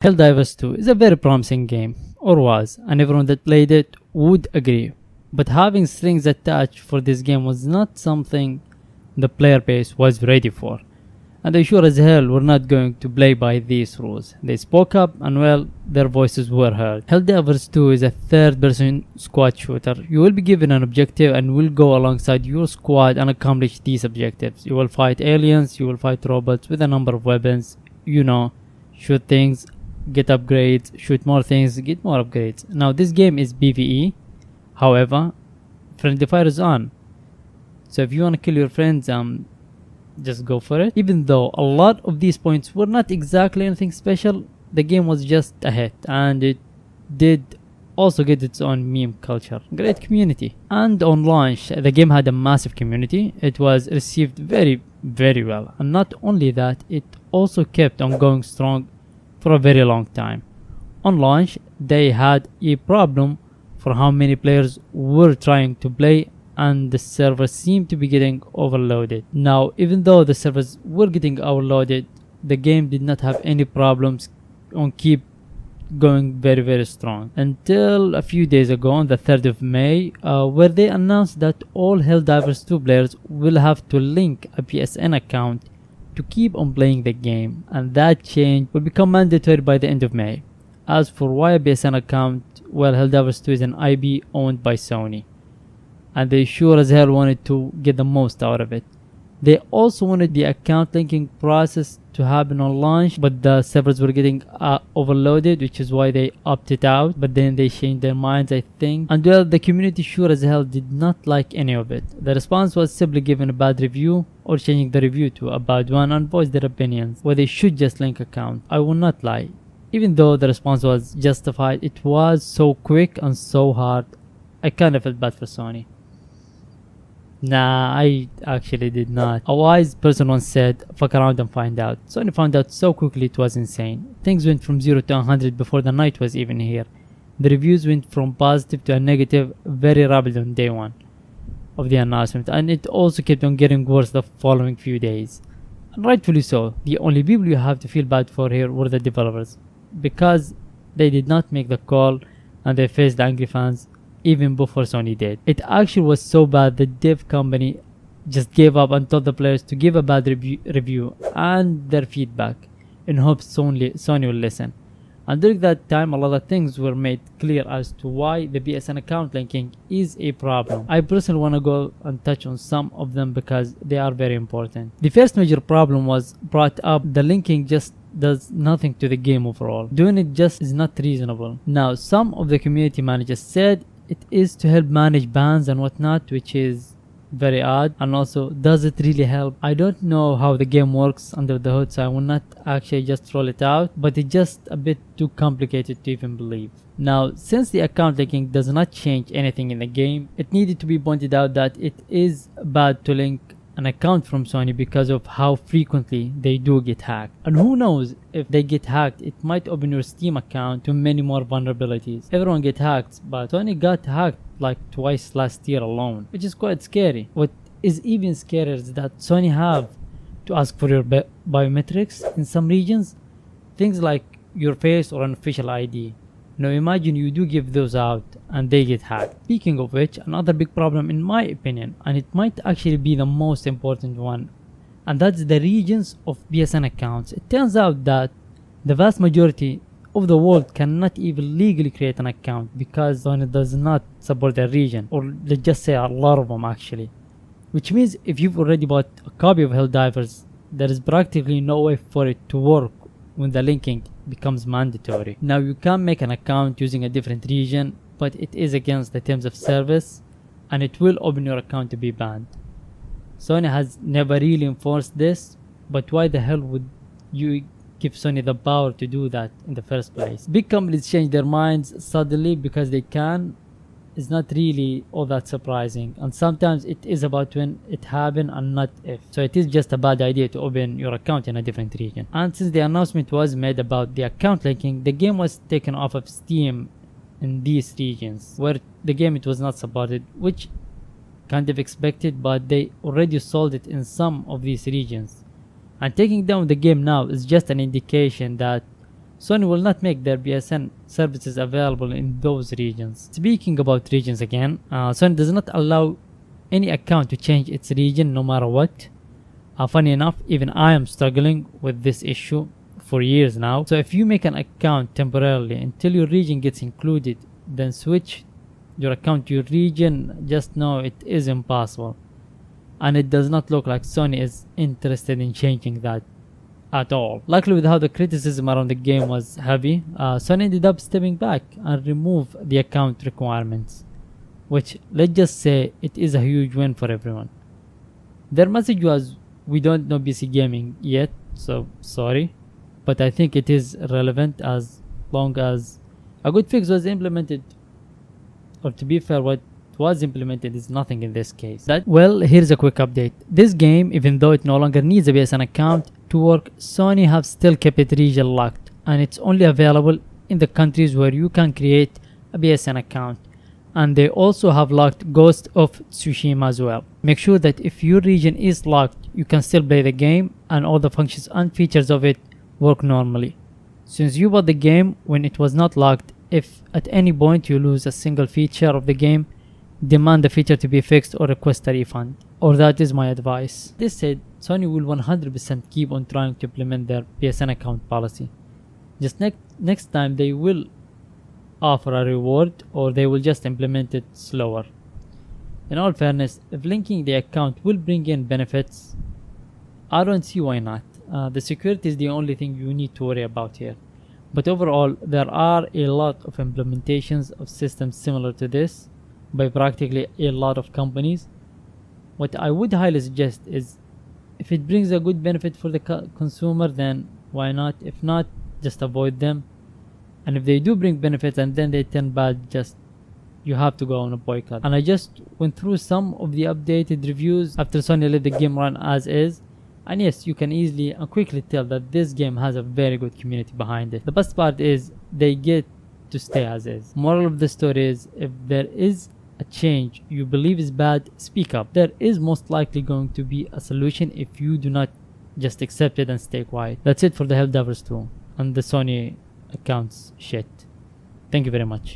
Helldivers 2 is a very promising game, or was, and everyone that played it would agree. But having strings attached for this game was not something the player base was ready for. And they sure as hell were not going to play by these rules. They spoke up and well, their voices were heard. Helldivers 2 is a third-person squad shooter. You will be given an objective and will go alongside your squad and accomplish these objectives. You will fight aliens, you will fight robots with a number of weapons, shoot things, get upgrades, shoot more things, get more upgrades. Now this game is PvE, however, friendly fire is on. So if you want to kill your friends, just go for it. Even though a lot of these points were not exactly anything special, the game was just a hit, and it did also get its own meme culture. Great community. And on launch, the game had a massive community. It was received very, very well. And not only that, it also kept on going strong for a very long time. On launch, they had a problem for how many players were trying to play, and the servers seemed to be getting overloaded. Now, even though the servers were getting overloaded, the game did not have any problems on keep going very, very strong until a few days ago on the 3rd of May, where they announced that all Helldivers 2 players will have to link a PSN account to keep on playing the game, and that change will become mandatory by the end of May. As for why a PSN account, well, Helldivers 2 is an IP owned by Sony, and they sure as hell wanted to get the most out of it. They also wanted the account linking process to happen on launch, but the servers were getting overloaded, which is why they opted out. But then they changed their minds, I think. And well, the community sure as hell did not like any of it. The response was simply giving a bad review or changing the review to a bad one and voice their opinions, where they should just link account. I will not lie. Even though the response was justified, it was so quick and so hard. I kind of felt bad for Sony. Nah, I actually did not. A wise person once said, fuck around and find out. Sony found out so quickly it was insane. Things went from 0 to 100 before the night was even here. The reviews went from positive to a negative very rapidly on day one of the announcement, and it also kept on getting worse the following few days. And rightfully so. The only people you have to feel bad for here were the developers, because they did not make the call and they faced the angry fans even before Sony did. It actually was so bad the dev company just gave up and told the players to give a bad review and their feedback in hopes Sony will listen. And during that time, a lot of things were made clear as to why the PSN account linking is a problem. I personally want to go and touch on some of them because they are very important. The first major problem was brought up: the linking just does nothing to the game overall. Doing it just is not reasonable. Now, some of the community managers said it is to help manage bans and whatnot, which is very odd. And also, does it really help? I don't know how the game works under the hood, so I will not actually just roll it out, but it's just a bit too complicated to even believe. Now, since the account linking does not change anything in the game, it needed to be pointed out that it is bad to link an account from Sony because of how frequently they do get hacked. And who knows, if they get hacked, it might open your Steam account to many more vulnerabilities. Everyone get hacked, but Sony got hacked like twice last year alone, which is quite scary. What is even scarier is that Sony have to ask for your biometrics in some regions, things like your face or an official ID. Now imagine you do give those out and they get hacked. Speaking of which, another big problem in my opinion, and it might actually be the most important one, and that's the regions of PSN accounts. It turns out that the vast majority of the world cannot even legally create an account because Sony does not support their region, or let's just say a lot of them actually. Which means if you've already bought a copy of Helldivers, there is practically no way for it to work when the linking becomes mandatory. Now you can make an account using a different region, but it is against the terms of service and it will open your account to be banned. Sony has never really enforced this, but why the hell would you give Sony the power to do that in the first place? Big companies change their minds suddenly because they can. Is not really all that surprising, and sometimes it is about when it happened and not if. So it is just a bad idea to open your account in a different region. And since the announcement was made about the account linking, the game was taken off of Steam in these regions where the game it was not supported, which kind of expected, but they already sold it in some of these regions. And taking down the game now is just an indication that Sony will not make their PSN services available in those regions. Speaking about regions again, Sony does not allow any account to change its region no matter what. Funny enough, even I am struggling with this issue for years now. So if you make an account temporarily until your region gets included, then switch your account to your region, just know it is impossible. And it does not look like Sony is interested in changing that at all. Luckily, with how the criticism around the game was heavy, Sony ended up stepping back and removed the account requirements, which, let's just say, it is a huge win for everyone. Their message was, we don't know PC gaming yet, so sorry, but I think it is relevant as long as a good fix was implemented. Or to be fair, what was implemented is nothing in this case. Well, here's a quick update. This game, even though it no longer needs a PSN account to work, Sony have still kept it region locked, and it's only available in the countries where you can create a PSN account. And they also have locked Ghost of Tsushima as well. Make sure that if your region is locked, you can still play the game and all the functions and features of it work normally. Since you bought the game when it was not locked, if at any point you lose a single feature of the game, demand the feature to be fixed or request a refund. Or that is my advice. This said, Sony will 100% keep on trying to implement their PSN account policy. Just next time they will offer a reward, or they will just implement it slower. In all fairness, if linking the account will bring in benefits, I don't see why not. The security is the only thing you need to worry about here. But overall, there are a lot of implementations of systems similar to this by practically a lot of companies. What I would highly suggest is, if it brings a good benefit for the consumer, then why not? If not, just avoid them. And if they do bring benefits and then they turn bad, just you have to go on a boycott. And I just went through some of the updated reviews after Sony let the game run as is. And yes, you can easily and quickly tell that this game has a very good community behind it. The best part is they get to stay as is. Moral of the story is, if there is a change you believe is bad, speak up. There is most likely going to be a solution if you do not just accept it and stay quiet. That's it for the Helldivers 2 and the Sony accounts shit. Thank you very much.